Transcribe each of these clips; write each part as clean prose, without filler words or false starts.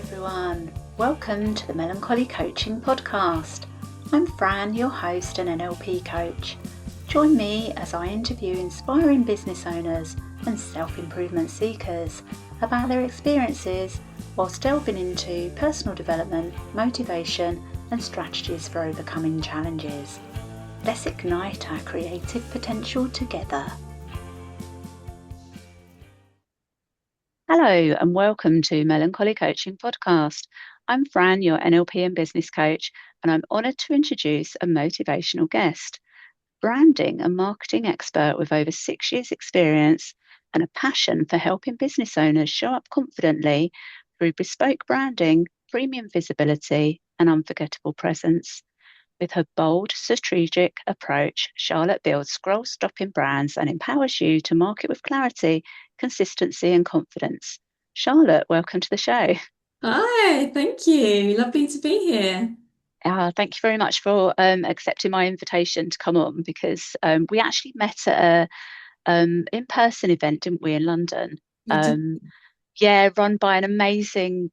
everyone. Welcome to the Melancholy Coaching Podcast. I'm Fran, your host and NLP coach. Join me as I interview inspiring business owners and self-improvement seekers about their experiences whilst delving into personal development, motivation and strategies for overcoming challenges. Let's ignite our creative potential together. Hello and welcome to Melancholy Coaching Podcast. I'm Fran, your NLP and business coach, and I'm honoured to introduce a motivational guest, branding and marketing expert with over 6 years experience and a passion for helping business owners show up confidently through bespoke branding, premium visibility and unforgettable presence. With her bold, strategic approach, Charlotte builds scroll-stopping brands and empowers you to market with clarity, consistency and confidence. Charlotte, welcome to the show. Hi, thank you. Lovely to be here. Thank you very much for accepting my invitation to come on, because we actually met at a in-person event, didn't we, in London? We did. Run by an amazing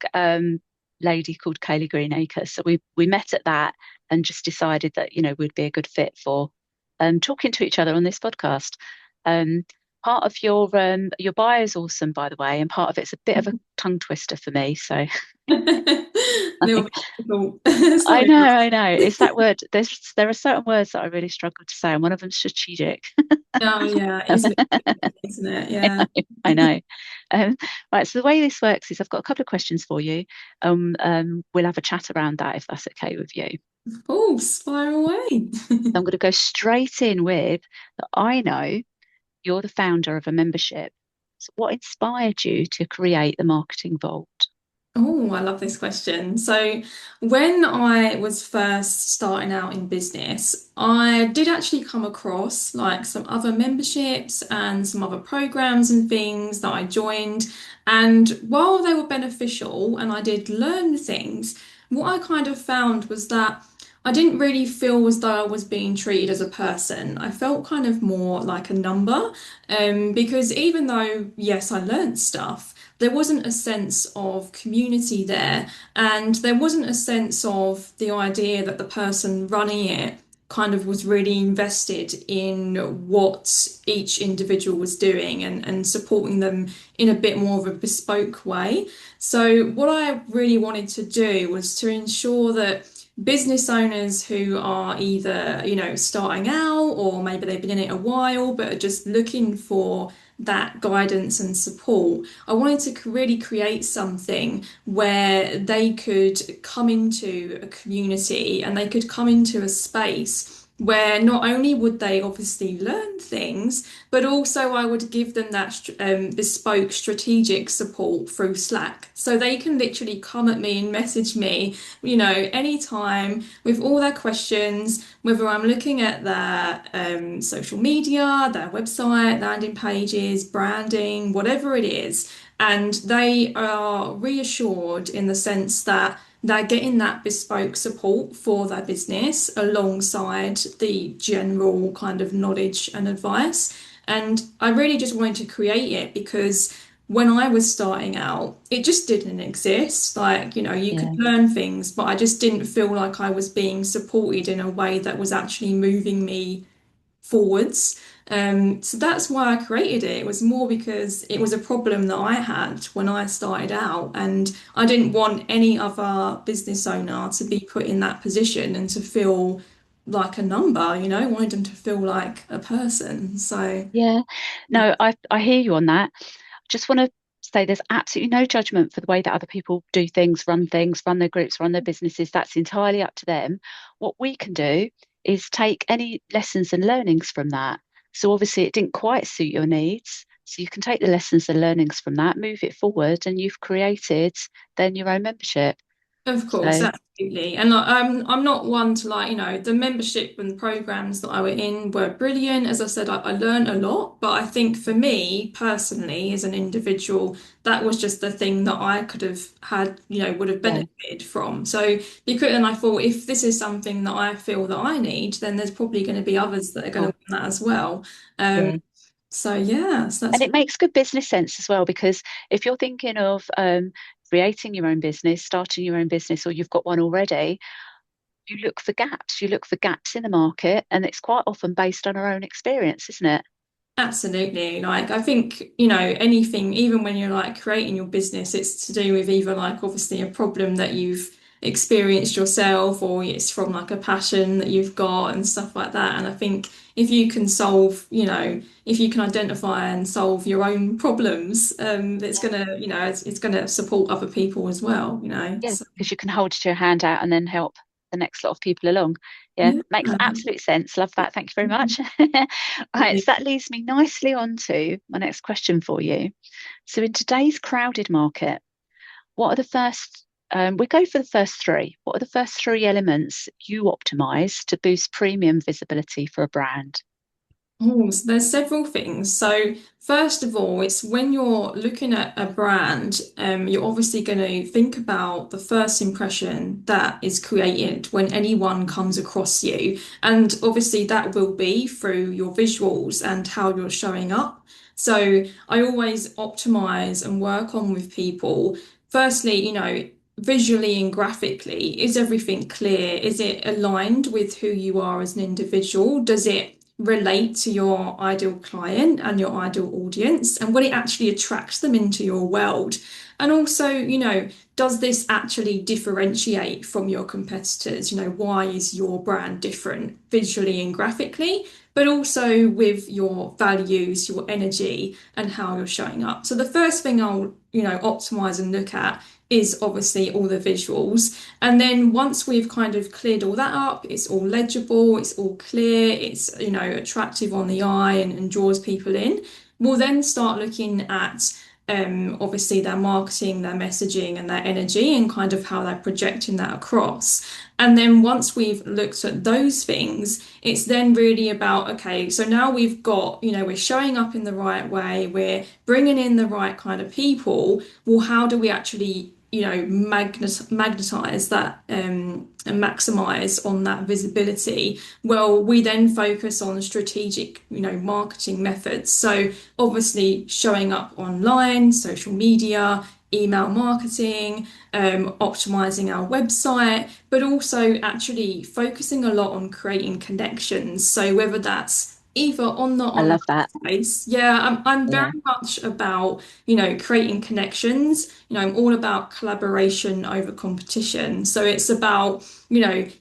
lady called Kaylee Greenacre. So we met at that and just decided that, we'd be a good fit for talking to each other on this podcast. Part of your bio is awesome, by the way, and part of it's a bit of a tongue twister for me. So Little bit difficult. I Sorry. know. It's that word. There are certain words that I really struggle to say, and one of them's strategic. Oh, yeah, it is a bit difficult, isn't it? Yeah. I know. Right. So the way this works is I've got a couple of questions for you. We'll have a chat around that if that's okay with you. Of course, fire away. I'm going to go straight in with that. I know you're the founder of a membership. So what inspired you to create the Marketing Vault? Oh, I love this question. So, when I was first starting out in business, I did actually come across like some other memberships and some other programs and things that I joined. And while they were beneficial and I did learn things, what I kind of found was that I didn't really feel as though I was being treated as a person. I felt kind of more like a number, because even though, yes, I learned stuff, there wasn't a sense of community there, and there wasn't a sense of the idea that the person running it kind of was really invested in what each individual was doing and supporting them in a bit more of a bespoke way. So, what I really wanted to do was to ensure that business owners who are either, starting out or maybe they've been in it a while but are just looking for that guidance and support. I wanted to really create something where they could come into a community and they could come into a space where not only would they obviously learn things, but also I would give them that bespoke strategic support through Slack. So they can literally come at me and message me, anytime with all their questions, whether I'm looking at their social media, their website, landing pages, branding, whatever it is. And they are reassured in the sense that they're getting that bespoke support for their business alongside the general kind of knowledge and advice. And I really just wanted to create it because when I was starting out, it just didn't exist. Like, you could Yeah. learn things, but I just didn't feel like I was being supported in a way that was actually moving me forwards. So that's why I created it. It was more because it was a problem that I had when I started out, and I didn't want any other business owner to be put in that position and to feel like a number, I wanted them to feel like a person. So, Yeah. yeah. No, I hear you on that. Just want to say there's absolutely no judgment for the way that other people do things, run their groups, run their businesses. That's entirely up to them. What we can do is take any lessons and learnings from that. So obviously it didn't quite suit your needs. So you can take the lessons and learnings from that, move it forward, and you've created then your own membership. Of course, So absolutely. And like, I'm not one to like, the membership and the programs that I were in were brilliant. As I said, I learned a lot, but I think for me personally, as an individual, that was just the thing that I could have had, would have yeah, benefited from. So because, and I thought if this is something that I feel that I need, then there's probably going to be others that are going to cool. want that as well. Um, Yeah. so yeah, so And that's it makes good business sense as well, because if you're thinking of creating your own business, starting your own business, or you've got one already, you look for gaps. You look for gaps in the market, and it's quite often based on our own experience, isn't it? Absolutely. Like, I think, anything, even when you're like creating your business, it's to do with either like obviously a problem that you've experienced yourself, or it's from like a passion that you've got and stuff like that. And I think if you can solve, if you can identify and solve your own problems, it's gonna, it's gonna support other people as well. Yeah, So, because you can hold your hand out and then help the next lot of people along. Yeah, yeah. makes absolute sense. Love that. Thank you very much. Right, so that leads me nicely on to my next question for you. So, in today's crowded market, what are the first, we go for the first three. What are the first three elements you optimize to boost premium visibility for a brand? Oh, so there's several things. So first of all, it's when you're looking at a brand, you're obviously going to think about the first impression that is created when anyone comes across you. And obviously that will be through your visuals and how you're showing up. So I always optimize and work on with people. Firstly, visually and graphically, is everything clear? Is it aligned with who you are as an individual? Does it relate to your ideal client and your ideal audience? And will it actually attract them into your world? And also, does this actually differentiate from your competitors? Why is your brand different visually and graphically, but also with your values, your energy, and how you're showing up? So the first thing I'll, optimize and look at is obviously all the visuals. And then once we've kind of cleared all that up, it's all legible, it's all clear, it's, attractive on the eye and draws people in. We'll then start looking at obviously their marketing, their messaging, and their energy, and kind of how they're projecting that across. And then once we've looked at those things, it's then really about, okay, so now we've got, we're showing up in the right way, we're bringing in the right kind of people. Well, how do we actually magnetize that and maximize on that visibility? Well, we then focus on strategic, marketing methods. So obviously showing up online, social media, email marketing, optimizing our website, but also actually focusing a lot on creating connections. So whether that's either on the I online love that. space, yeah, I'm Yeah. very much about, creating connections. I'm all about collaboration over competition. So it's about,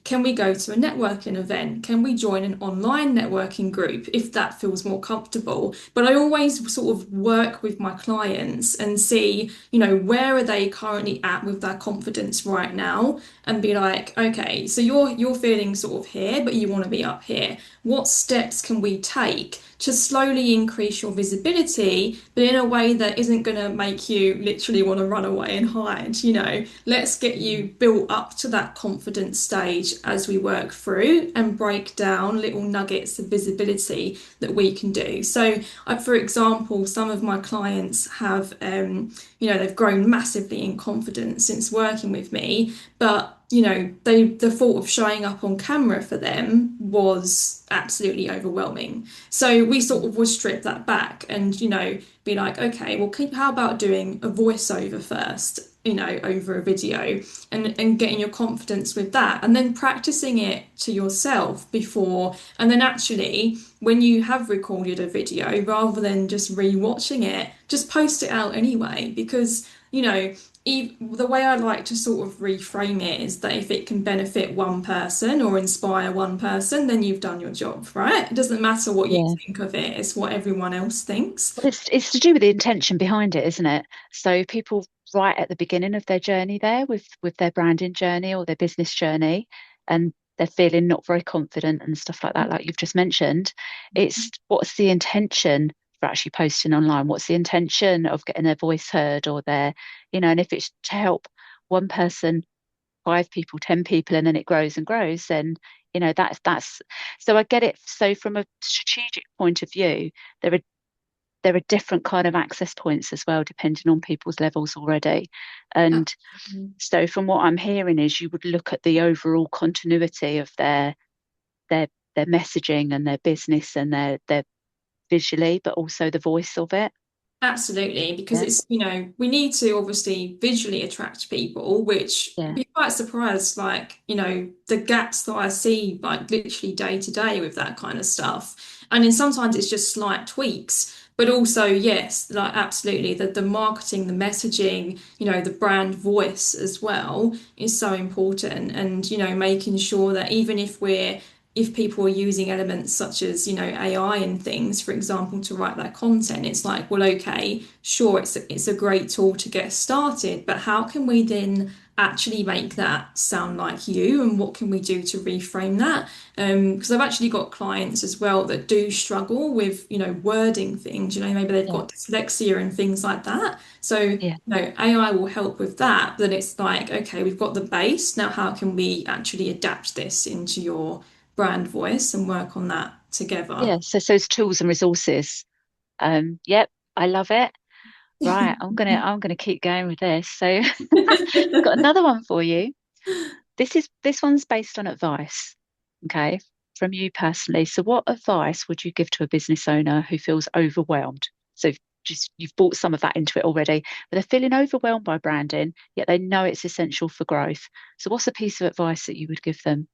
can we go to a networking event? Can we join an online networking group if that feels more comfortable? But I always sort of work with my clients and see, where are they currently at with their confidence right now, and be like, okay, so you're feeling sort of here, but you want to be up here. What steps can we take to slowly increase your visibility, but in a way that isn't going to make you literally want to run away and hide? Let's get you built up to that confidence stage as we work through and break down little nuggets of visibility that we can do. So, for example, some of my clients have, they've grown massively in confidence since working with me, but the thought of showing up on camera for them was absolutely overwhelming. So we sort of would strip that back and, be like, okay, well, how about doing a voiceover first, over a video, and getting your confidence with that, and then practicing it to yourself before, and then actually, when you have recorded a video, rather than just re-watching it, just post it out anyway, because, the way I like to sort of reframe it is that if it can benefit one person or inspire one person, then you've done your job, right? It doesn't matter what you Yeah. think of it, it's what everyone else thinks. Well, it's to do with the intention behind it, isn't it? So people right at the beginning of their journey there with their branding journey or their business journey, and they're feeling not very confident and stuff like that, like you've just mentioned. It's what's the intention for actually posting online? What's the intention of getting their voice heard or their, and if it's to help one person, five people, 10 people, and then it grows and grows, then that's so I get it. So from a strategic point of view, there are different kind of access points as well, depending on people's levels already. And Absolutely. so from what I'm hearing is you would look at the overall continuity of their messaging and their business and their visually, but also the voice of it. Absolutely, because Yeah, it's, we need to obviously visually attract people, which you'd yeah, be quite surprised, like, the gaps that I see, like literally day to day with that kind of stuff. And then sometimes it's just slight tweaks, but also, yes, like absolutely, the marketing, the messaging, the brand voice as well is so important. And, making sure that even if people are using elements such as, AI and things, for example, to write their content, it's like, well, okay, sure, it's a great tool to get started, but how can we then actually make that sound like you, and what can we do to reframe that? Because I've actually got clients as well that do struggle with, wording things, maybe they've yeah, got dyslexia and things like that. So, yeah. AI will help with that, but it's like, okay, we've got the base. Now, how can we actually adapt this into your brand voice and work on that together? Yeah, so those tools and resources. Yep, I love it. Right, I'm gonna keep going with this. So got another one for you. This one's based on advice, okay, from you personally. So what advice would you give to a business owner who feels overwhelmed? So just you've brought some of that into it already, but they're feeling overwhelmed by branding, yet they know it's essential for growth. So what's a piece of advice that you would give them?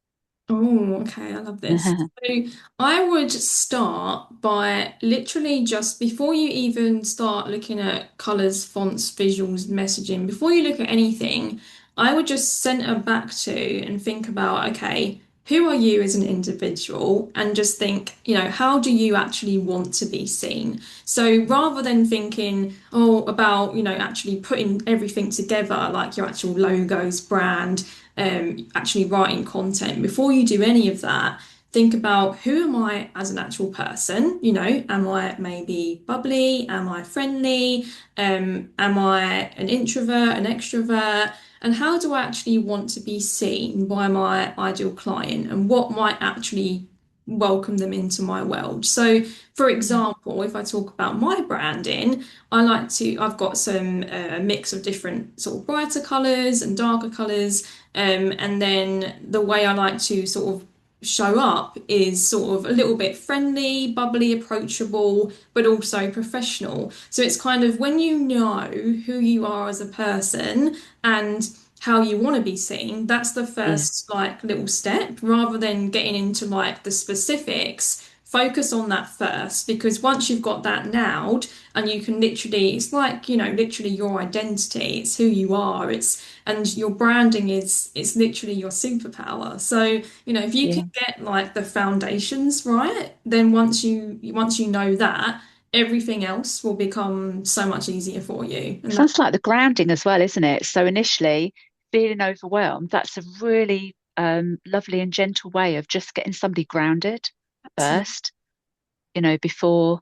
Oh, okay, I love this. So I would start by literally just before you even start looking at colors, fonts, visuals, messaging, before you look at anything, I would just center back to and think about, okay, who are you as an individual? And just think, how do you actually want to be seen? So rather than thinking, about, actually putting everything together, like your actual logos, brand, actually writing content, before you do any of that, think about who am I as an actual person? Am I maybe bubbly? Am I friendly? Am I an introvert, an extrovert? And how do I actually want to be seen by my ideal client? And what might actually welcome them into my world? So, for Yeah, example, if I talk about my branding, I've got some mix of different sort of brighter colours and darker colours. And then the way I like to sort of show up is sort of a little bit friendly, bubbly, approachable, but also professional. So it's kind of when you know who you are as a person and how you want to be seen, that's the yeah, first like little step rather than getting into like the specifics. Focus on that first because once you've got that nailed and you can literally, it's like, literally your identity, it's who you are, and your branding is it's literally your superpower. So, if you can yeah. get like the foundations right, then once you know that, everything else will become so much easier for you. And that Sounds like the grounding as well, isn't it? So initially feeling overwhelmed, that's a really lovely and gentle way of just getting somebody grounded first, before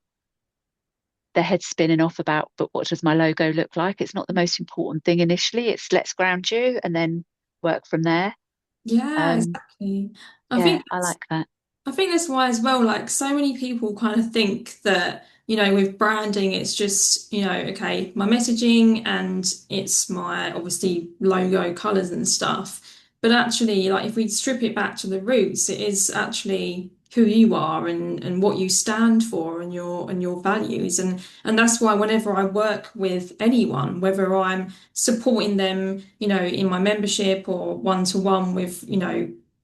their head's spinning off about, but what does my logo look like? It's not the most important thing initially. It's let's ground you and then work from there. yeah, Um, exactly. I yeah, think I like that. I think that's why as well, like so many people kind of think that, with branding, it's just, okay, my messaging and it's my obviously logo colors and stuff. But actually, like if we strip it back to the roots, it is actually who you are and what you stand for and your values. And that's why whenever I work with anyone, whether I'm supporting them, in my membership or one-to-one with,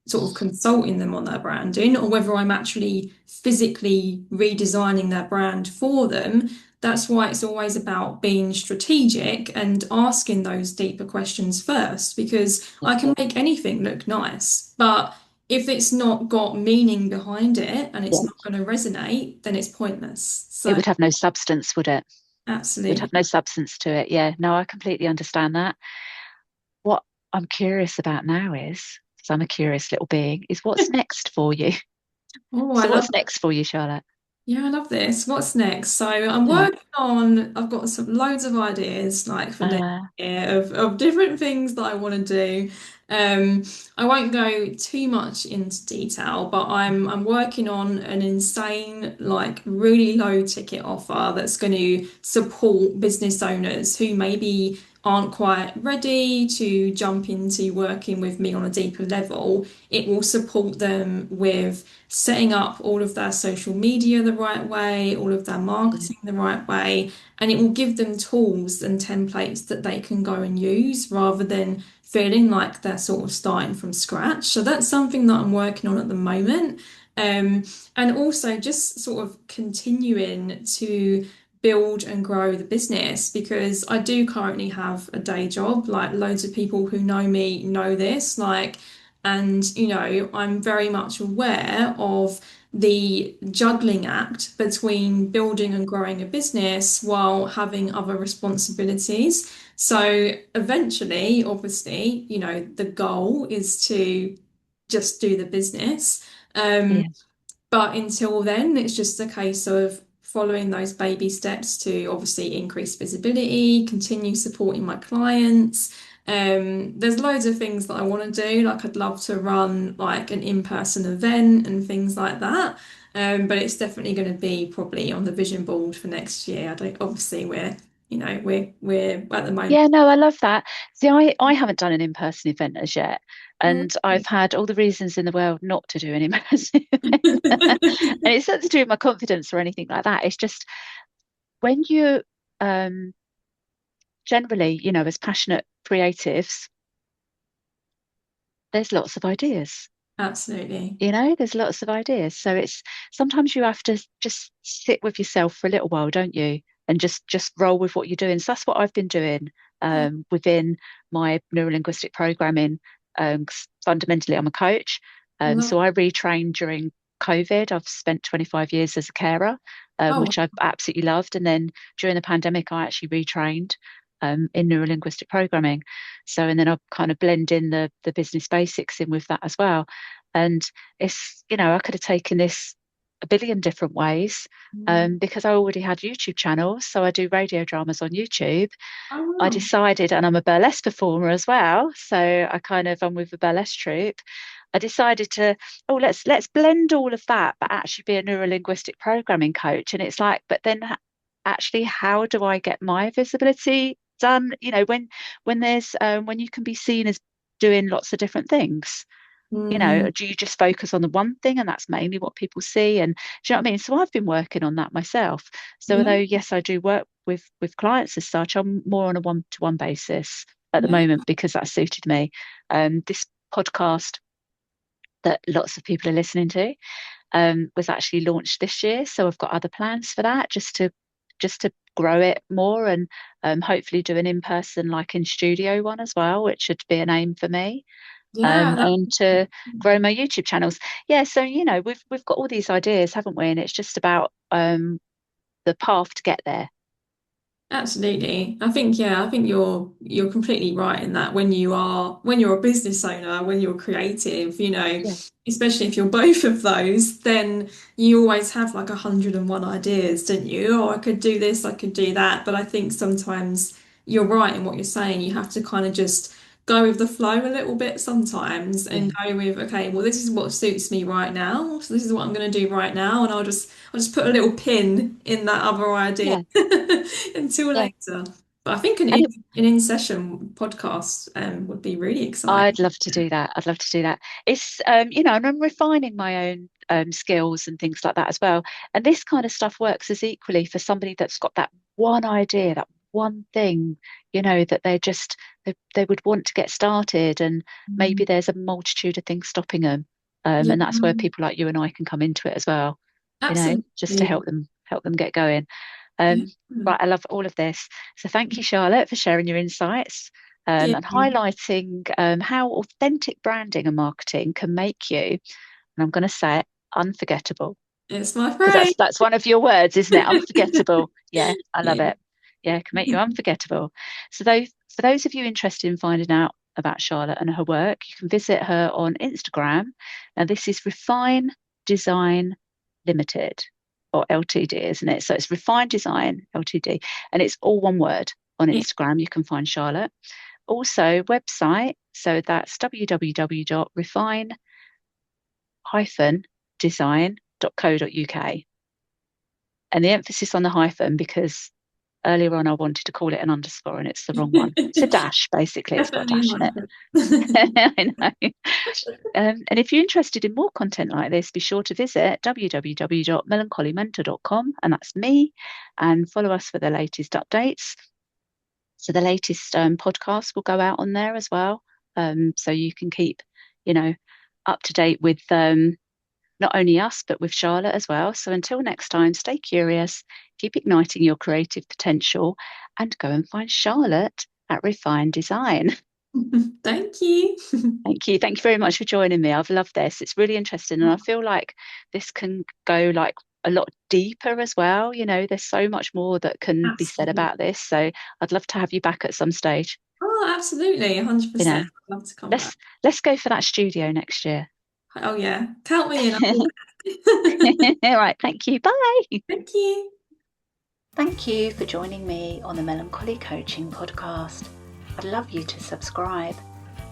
sort of consulting them on their branding, or whether I'm actually physically redesigning their brand for them. That's why it's always about being strategic and asking those deeper questions first, because Yeah. I can make anything look nice, but if it's not got meaning behind it and Yeah. it's not going to resonate, then it's pointless. It So, would have no substance, would it? Would have absolutely. no substance to it. Yeah, no, I completely understand that. What I'm curious about now is, because I'm a curious little being, is what's next for you? Oh, I So love what's next for you, Charlotte? Yeah, I love this. What's next? So I'm Yeah. working on, I've got some loads of ideas like for next Uh, year of different things that I want to do. Um, I won't go too much into detail, but I'm working on an insane, like really low ticket offer that's going to support business owners who maybe aren't quite ready to jump into working with me on a deeper level, it will support them with setting up all of their social media the right way, all of their Mm. marketing the right way, and it will give them tools and templates that they can go and use rather than feeling like they're sort of starting from scratch. So that's something that I'm working on at the moment. Um, and also just sort of continuing to build and grow the business because I do currently have a day job. Like loads of people who know me know this, and I'm very much aware of the juggling act between building and growing a business while having other responsibilities. So eventually, obviously, the goal is to just do the business. Um, Yeah. but until then, it's just a case of following those baby steps to obviously increase visibility, continue supporting my clients. There's loads of things that I want to do. Like I'd love to run like an in-person event and things like that. But it's definitely going to be probably on the vision board for next year. I don't, obviously we're at the moment. Yeah, no, I love that. See, I haven't done an in-person event as yet, Oh, and I've had all the reasons in the world not to do an in-person event. And it's not to do with my confidence or anything like that. It's just when you um generally, as passionate creatives, there's lots of ideas. Absolutely. There's lots of ideas. So it's sometimes you have to just sit with yourself for a little while, don't you? And just roll with what you're doing. So that's what I've been doing Oh, within my neurolinguistic programming. 'Cause fundamentally, I'm a coach. love. So I retrained during COVID. I've spent 25 years as a carer, Oh, which I've absolutely loved. And then during the pandemic, I actually retrained in neurolinguistic programming. So, and then I've kind of blend in the business basics in with that as well. And I could have taken this a billion different ways wow. because I already had YouTube channels. So I do radio dramas on YouTube. Oh, I wow. decided, and I'm a burlesque performer as well. So I'm with a burlesque troupe. I decided to, oh, let's blend all of that, but actually be a neurolinguistic programming coach. And it's like, but then actually, how do I get my visibility done? When you can be seen as doing lots of different things, Mm, do you just focus on the one thing and that's mainly what people see? And do you know what I mean? So I've been working on that myself. So although yeah, yes, I do work with clients as such, I'm more on a one-to-one basis at the yeah, moment because that suited me. This podcast that lots of people are listening to was actually launched this year. So I've got other plans for that just to grow it more and hopefully do an in-person like in studio one as well, which should be an aim for me yeah. and to grow my YouTube channels. Yeah, so we've got all these ideas, haven't we? And it's just about the path to get there. Absolutely. I think you're completely right in that when you're a business owner, when you're creative, Yeah, especially if you're both of those, then you always have like 101 ideas, don't you? Oh, I could do this, I could do that. But I think sometimes you're right in what you're saying. You have to kind of just go with the flow a little bit sometimes and yeah, go with, okay, well, this is what suits me right now. So this is what I'm going to do right now. And I'll just put a little pin in that other idea yeah, until yeah. later. But I think And an in session podcast would be really I'd exciting. love to do that. I'd love to do that. It's and I'm refining my own skills and things like that as well. And this kind of stuff works as equally for somebody that's got that one idea, that one thing, that they would want to get started, and Mm. maybe there's a multitude of things stopping them. Yeah, And that's where people like you and I can come into it as well, just to absolutely. help them get going. Yeah. Right, I love all of this. So thank you, Charlotte, for sharing your insights and Yeah. highlighting how authentic branding and marketing can make you, and I'm going to say it, unforgettable, It's my because friend. that's one of your words, isn't it? Unforgettable. Yeah, I love Yeah. it. Yeah, it can make you unforgettable. So for those of you interested in finding out about Charlotte and her work, you can visit her on Instagram. Now this is Refine Design Limited or LTD, isn't it? So it's Refine Design Ltd, and it's all one word on Yeah. Instagram. You can find Charlotte. Also, website. So that's www.refine-design.co.uk. And the emphasis on the hyphen because Earlier on, I wanted to call it an underscore, and it's the wrong one. It's a dash, basically. It's got a Definitely dash in it. not. I know. And if you're interested in more content like this, be sure to visit www.melancholymentor.com, and that's me, and follow us for the latest updates. So the latest podcast will go out on there as well. So you can keep, up to date with not only us, but with Charlotte as well. So until next time, stay curious, keep igniting your creative potential, and go and find Charlotte at Refined Design. Thank you. Thank you. Thank you very much for joining me. I've loved this. It's really interesting. And I feel like this can go like a lot deeper as well. There's so much more that can be said Absolutely. about this. So I'd love to have you back at some stage. Oh, absolutely. You 100%. know, I'd love to come back. let's go for that studio next year. Oh, yeah. Count me in. I'll be All there. right. Thank you. Bye. Thank you. Thank you for joining me on the Melancholy Coaching Podcast. I'd love you to subscribe.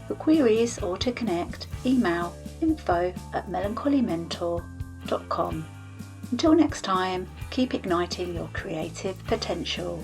For queries or to connect, email info@melancholymentor.com. Until next time, keep igniting your creative potential.